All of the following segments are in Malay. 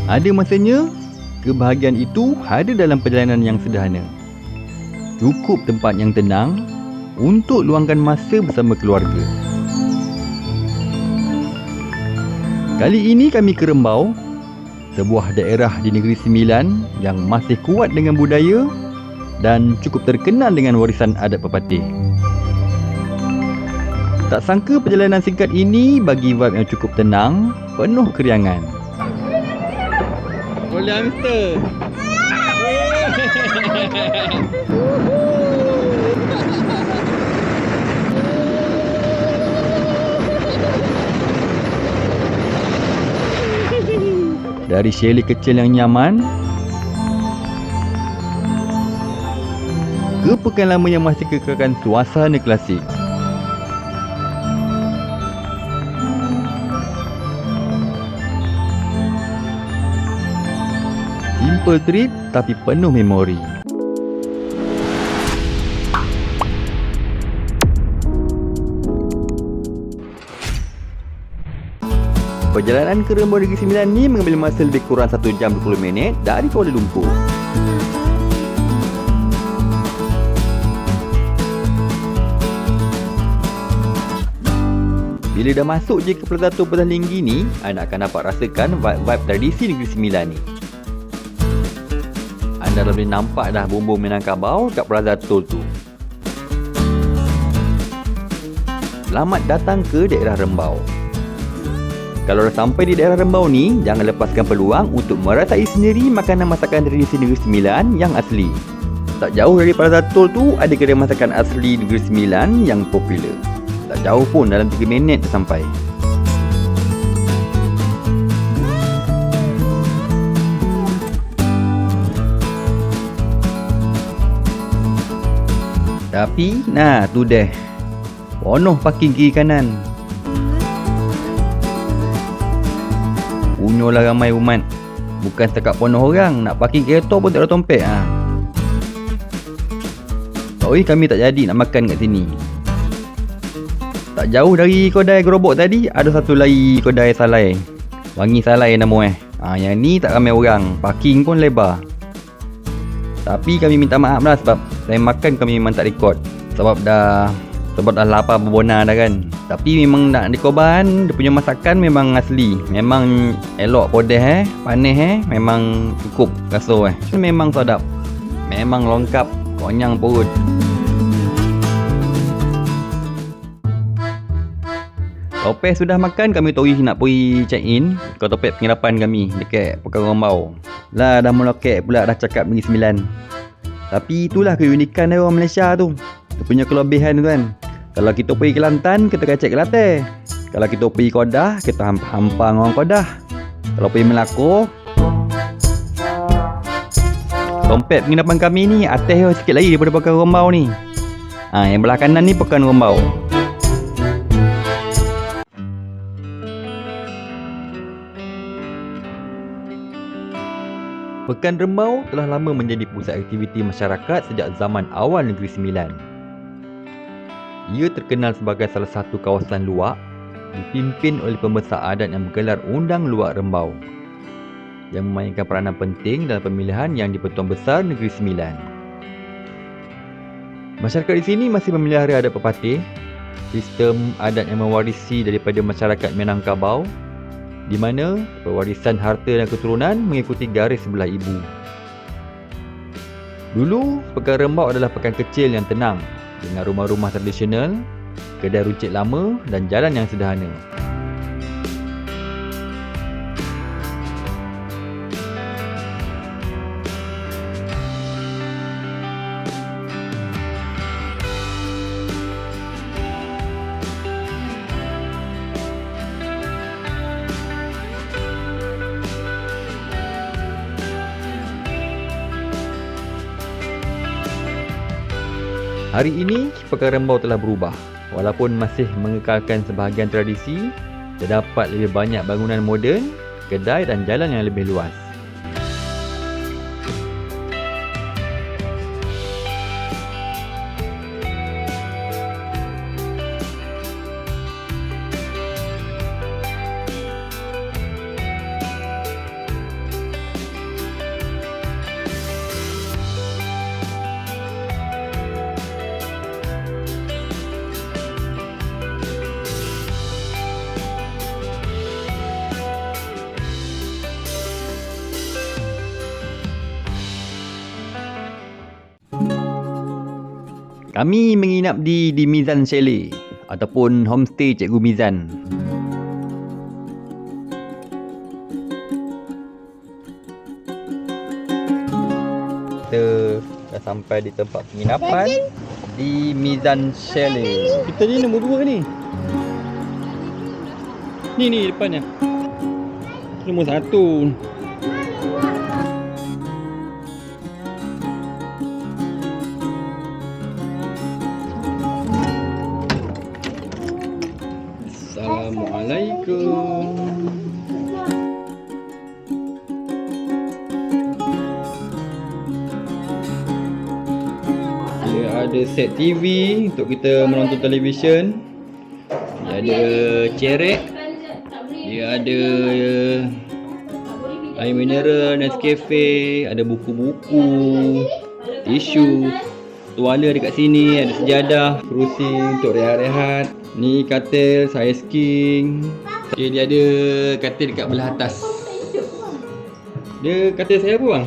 Ada masanya, kebahagiaan itu ada dalam perjalanan yang sederhana. Cukup tempat yang tenang untuk luangkan masa bersama keluarga. Kali ini kami ke Rembau, sebuah daerah di Negeri Sembilan yang masih kuat dengan budaya dan cukup terkenal dengan warisan adat pepatih. Tak sangka perjalanan singkat ini bagi vibe yang cukup tenang, penuh keriangan. Boleh hamster. Dari chalet kecil yang nyaman ke pekan lama yang masih kekalkan suasana klasik. Simple trip tapi penuh memori. Perjalanan ke Rembau Negeri Sembilan ni mengambil masa lebih kurang 1 jam 20 minit dari Kuala Lumpur. Bila dah masuk je ke Plaza Tol Pedas Linggi ni, anda akan dapat rasakan vibe tradisi Negeri Sembilan ni. Anda dah boleh nampak dah bumbung Minangkabau kat Plaza Tol tu. Selamat datang ke daerah Rembau. Kalau dah sampai di daerah Rembau ni, jangan lepaskan peluang untuk merasai sendiri makanan masakan tradisi Negeri Sembilan yang asli. Tak jauh dari Plaza Tol tu ada kedai masakan asli Negeri Sembilan yang popular. Tak jauh pun, dalam 3 minit dah sampai. Tapi, nah tu deh. Penuh parking kiri kanan. Punyolah ramai umat. Bukan setakat penuh orang, nak parking kereta pun tak ada tompek ha. Sorry kami tak jadi nak makan kat sini. Tak jauh dari kedai gerobok tadi, ada satu lagi kedai salai. Wangi salai nama yang ni tak ramai orang, parking pun lebar. Tapi kami minta maaf lah sebab time makan kami memang tak record. Sebab dah lapar berbona dah kan. Tapi memang nak dikoban, dia punya masakan memang asli. Memang elok pedih panis memang cukup rasa memang sedap. Memang lengkap, konyang perut. Lepas sudah makan, kami tori nak pergi check in ke tempat penginapan kami dekat Pekan Rembau. Lah dah melokek pula dah cakap Negeri Sembilan. Tapi itulah keunikan dari orang Malaysia tu. Dia punya kelebihan tu kan. Kalau kita pergi Kelantan, kita kacak Kelantan. Kalau kita pergi Kedah, kita hampang orang Kedah. Kalau pergi Melaka, tempat penginapan kami ni atas sikit lagi daripada Pekan Rembau ni. Yang belah kanan ni Pekan Rembau. Pekan Rembau telah lama menjadi pusat aktiviti masyarakat sejak zaman awal Negeri Sembilan. Ia terkenal sebagai salah satu kawasan luwak dipimpin oleh pembesar adat yang bergelar Undang Luwak Rembau yang memainkan peranan penting dalam pemilihan Yang di-Pertuan Besar Negeri Sembilan. Masyarakat di sini masih memelihara adat pepatih, sistem adat yang mewarisi daripada masyarakat Minangkabau, di mana pewarisan harta dan keturunan mengikuti garis sebelah ibu. Dulu, Pekan Rembau adalah pekan kecil yang tenang dengan rumah-rumah tradisional, kedai runcit lama dan jalan yang sederhana. Hari ini, Pekan Rembau telah berubah. Walaupun masih mengekalkan sebahagian tradisi, terdapat lebih banyak bangunan moden, kedai dan jalan yang lebih luas. Kami menginap di Mizan Chalet ataupun homestay Cikgu Mizan. Kita dah sampai di tempat penginapan di Mizan Chalet. Kita ni nombor 2 ni. Ni depannya. Nombor 1. Assalamualaikum. Dia ada set TV untuk kita menonton televisyen. Dia ada cerek. Dia ada air mineral, Nescafe, ada buku-buku, tisu, tuala dekat sini, ada sejadah, kerusi untuk rehat-rehat. Ni katil saiz king. Okay, dia ada katil dekat belah atas. Dia katil saya apa bang?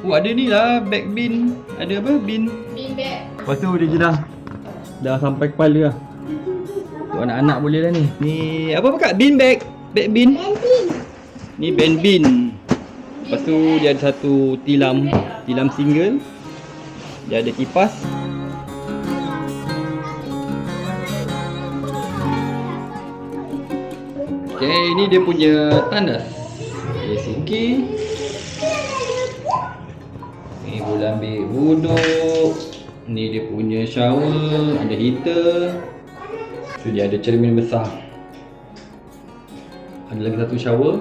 Oh, ada ni lah, bag bin. Ada apa? Bin bag. Lepas tu dia dah sampai kepala lah. Untuk anak-anak boleh lah ni. Ni apa kak? Bin bag. Bag bin. Ni band bin. Lepas tu dia ada satu tilam single. Dia ada kipas. Okay, ini dia punya tandas. Suki. Ni boleh ambil wuduk. Ni dia punya shower. Ada heater. So dia ada cermin besar. Ada lagi satu shower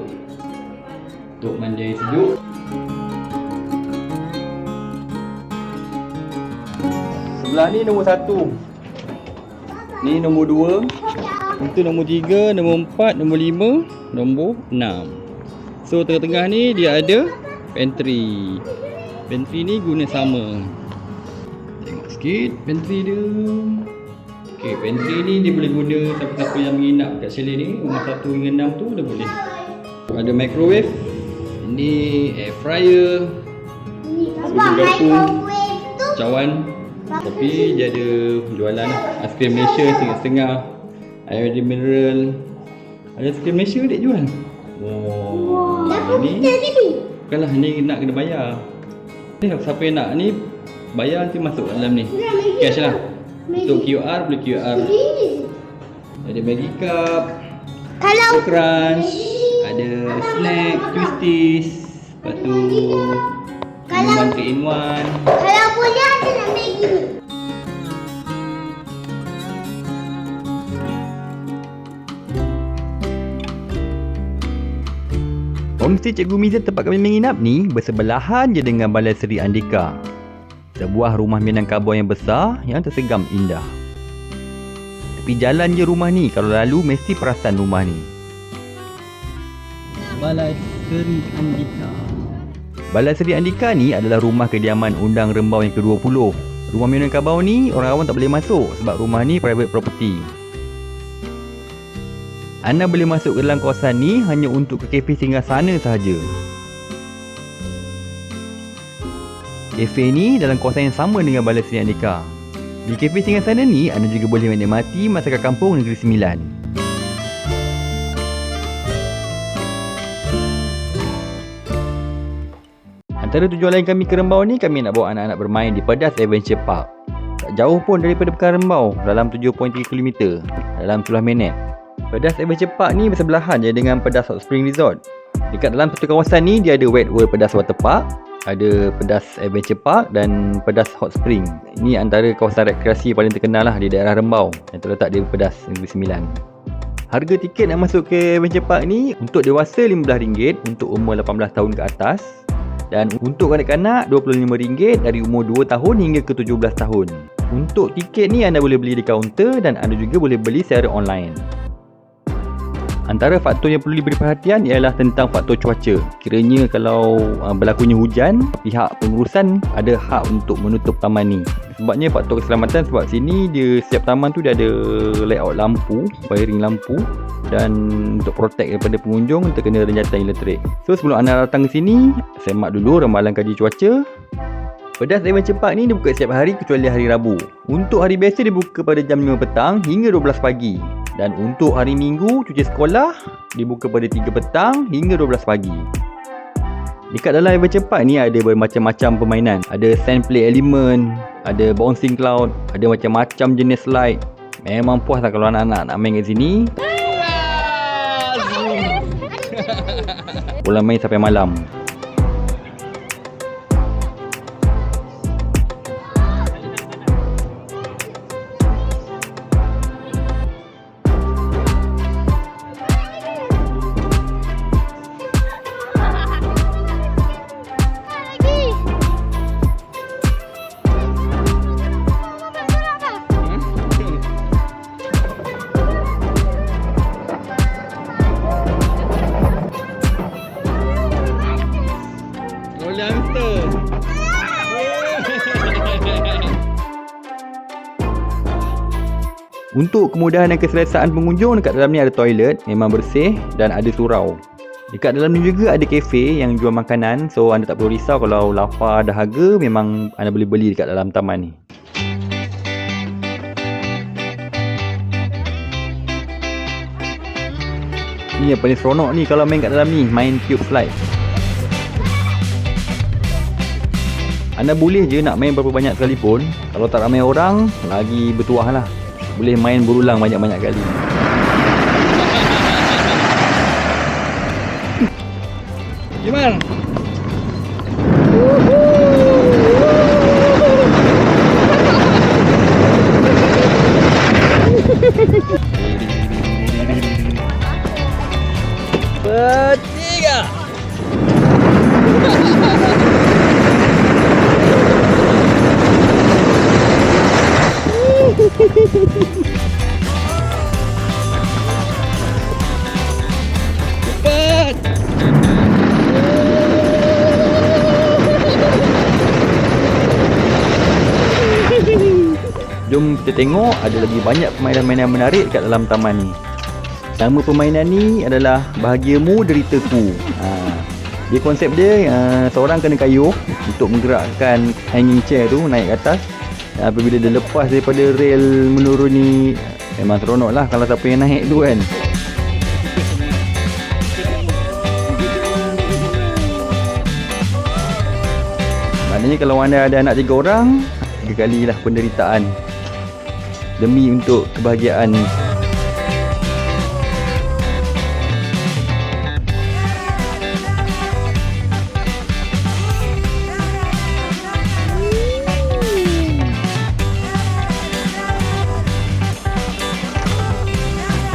untuk mandi air sejuk. Sebelah ni nombor 1. Ni nombor 2. Itu nombor 3, nombor 4, nombor 5, nombor 6. So tengah-tengah ni dia ada pantry. Pantry ni guna sama. Tengok sikit pantry dia. Okay, pantry ni dia boleh guna siapa-siapa yang menginap kat chalet ni. Rumah 1 hingga 6 tu dah boleh. Ada microwave. Ini air fryer. Sudu garpu. Cawan. Kopi dia ada jualan aiskrim Malaysia setengah-setengah. Air mineral. Ada aiskrim Malaysia dek jual. Wow. Ini bukanlah, ni nak kena bayar. Ni siapa yang nak ni bayar nanti masuk dalam ni. Cash lah. Untuk QR boleh QR. Ada Maggi Cup. Kalau Crunch. Ada snack, Twisties. Lepas tu minuman 3 in 1. Kalau boleh ada nak Maggi ni. Homestay Cikgu Mizan tempat kami menginap ni bersebelahan je dengan Balai Seri Andika. Sebuah rumah Minangkabau yang besar yang tersegam indah. Tepi jalan je rumah ni, kalau lalu mesti perasan rumah ni. Balai Seri Andika. Balai Seri Andika ni adalah rumah kediaman Undang Rembau yang ke-20. Rumah Minangkabau ni orang awam tak boleh masuk sebab rumah ni private property. Anda boleh masuk ke dalam kawasan ni hanya untuk ke kafe singgah sana sahaja. Kafe ni dalam kawasan yang sama dengan Balai Seri Andika. Di kafe singgah sana ni anda juga boleh menikmati masakan kampung Negeri Sembilan. Antara tujuan lain kami ke Rembau ni, kami nak bawa anak-anak bermain di Pedas Adventure Park. Tak jauh pun daripada Pekan Rembau, dalam 7.3 km, dalam 10 minit. Pedas Adventure Park ni bersebelahan je dengan Pedas Hot Spring Resort. Dekat dalam satu kawasan ni dia ada Wet World Pedas Water Park, ada Pedas Adventure Park dan Pedas Hot Spring. Ini antara kawasan rekreasi paling terkenal lah di daerah Rembau yang terletak di Pedas Negeri Sembilan. Harga tiket nak masuk ke Adventure Park ni untuk dewasa RM15, untuk umur 18 tahun ke atas, dan untuk kanak-kanak RM25 dari umur 2 tahun hingga ke 17 tahun. Untuk tiket ni anda boleh beli di kaunter dan anda juga boleh beli secara online. Antara faktor yang perlu diberi perhatian ialah tentang faktor cuaca. Kiranya kalau berlakunya hujan, pihak pengurusan ada hak untuk menutup taman ni. Sebabnya faktor keselamatan, sebab sini dia setiap taman tu dia ada layout lampu, wiring lampu, dan untuk protect daripada pengunjung terkena renjatan elektrik. So sebelum anda datang ke sini, semak dulu ramalan kaji cuaca. Pedas Adventure Park ni dia buka setiap hari kecuali hari Rabu. Untuk hari biasa dia buka pada jam 5 petang hingga 12 pagi. Dan untuk hari Minggu, cuti sekolah, dibuka pada 3 petang hingga 12 pagi. Dekat dalam Adventure Park ni ada bermacam-macam permainan. Ada sand play element, ada bouncing cloud, ada macam-macam jenis slide. Memang puas lah kalau anak-anak nak main kat sini. Boleh main sampai malam. Untuk kemudahan dan keselesaan pengunjung, dekat dalam ni ada toilet, memang bersih dan ada surau. Dekat dalam ni juga ada kafe yang jual makanan, so anda tak perlu risau kalau lapar dahaga, memang anda boleh beli dekat dalam taman ni. Ni yang paling seronok ni kalau main kat dalam ni, main cube slide. Anda boleh je nak main berapa banyak sekalipun. Kalau tak ramai orang, lagi bertuah lah. Boleh main berulang banyak-banyak kali. Gimana? Bertiga. Cepat. Jom kita tengok ada lagi banyak permainan-permainan menarik kat dalam taman ni. Nama permainan ni adalah Bahagiamu Deritaku. Dia konsep dia seorang kena kayuh untuk menggerakkan hanging chair tu naik ke atas. Apabila dia lepas daripada rel menurun ni, memang seronok lah kalau siapa yang naik tu kan. Maknanya kalau anda ada anak 3 orang, 3 kalilah penderitaan demi untuk kebahagiaan.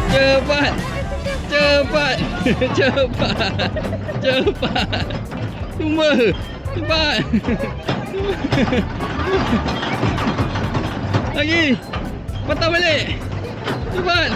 Cepat. Cepat. Cepat. Cepat. Semua. Cepat. Lagi. Patah balik. Cepat.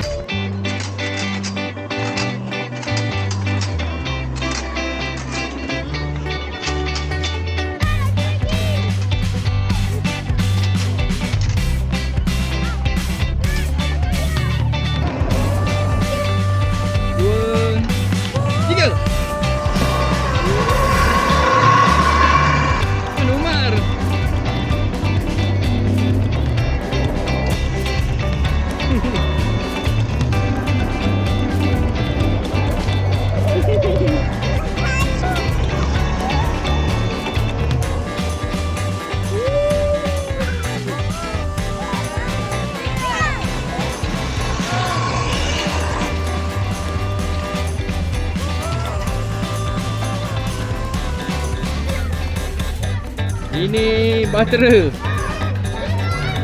Ini bahtera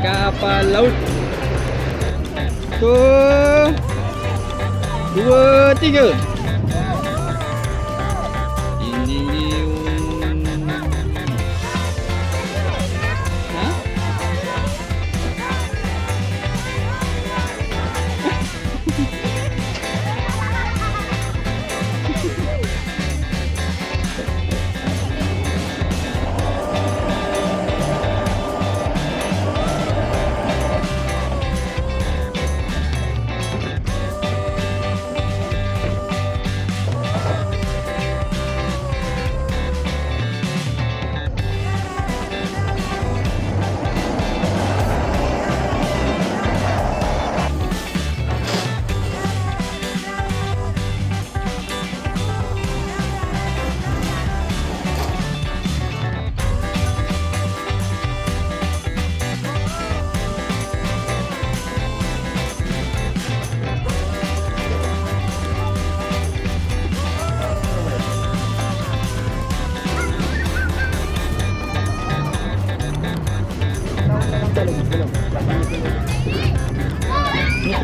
kapal laut. 1, 2, 3.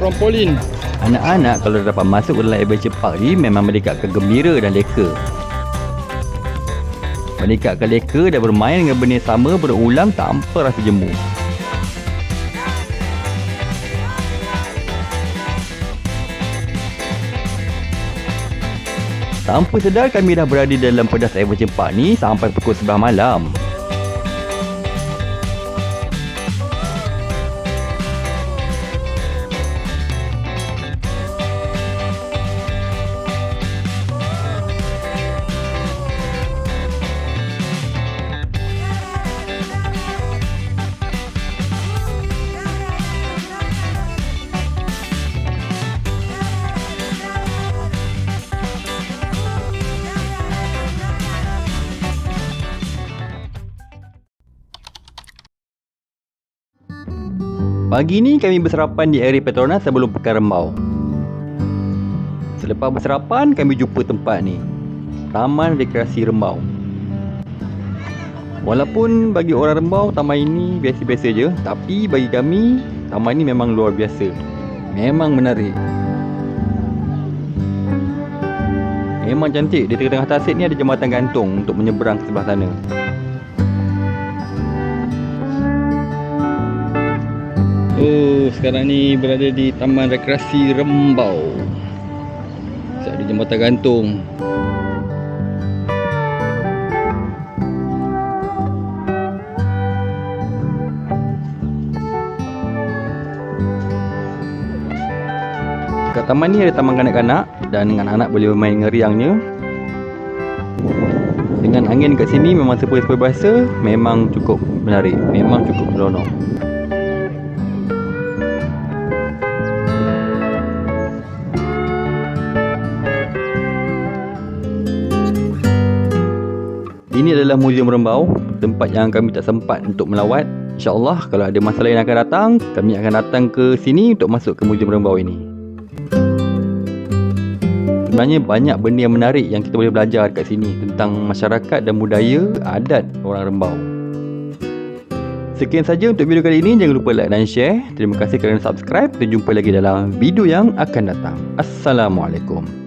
trampolin. Anak-anak kalau dapat masuk ke dalam adventure park ni memang mereka akan gembira dan leka. Mereka akan leka dan bermain dengan benda sama berulang tanpa rasa jemu. Tanpa sedar kami dah berada dalam pedas adventure park ni sampai pukul 11 malam. Pagi ni kami bersarapan di area Petronas sebelum Pekan Rembau. Selepas bersarapan, kami jumpa tempat ni, Taman Rekreasi Rembau. Walaupun bagi orang Rembau, taman ini biasa-biasa je, tapi bagi kami, taman ni memang luar biasa. Memang menarik. Memang cantik. Di tengah-tengah tasik ni ada jambatan gantung untuk menyeberang ke sebelah sana. Oh, sekarang ni berada di Taman Rekreasi Rembau. Ada jambatan gantung. Kat taman ni ada taman kanak-kanak dan anak-anak boleh bermain dengan riangnya. Dengan angin kat sini memang sepoi-sepoi bahasa, memang cukup menarik, memang cukup meronok. Ini adalah Muzium Rembau, tempat yang kami tak sempat untuk melawat. InsyaAllah kalau ada masa lain akan datang, kami akan datang ke sini untuk masuk ke Muzium Rembau ini. Sebenarnya banyak benda yang menarik yang kita boleh belajar dekat sini tentang masyarakat dan budaya adat orang Rembau. Sekian saja untuk video kali ini. Jangan lupa like dan share. Terima kasih kerana subscribe. Kita jumpa lagi dalam video yang akan datang. Assalamualaikum.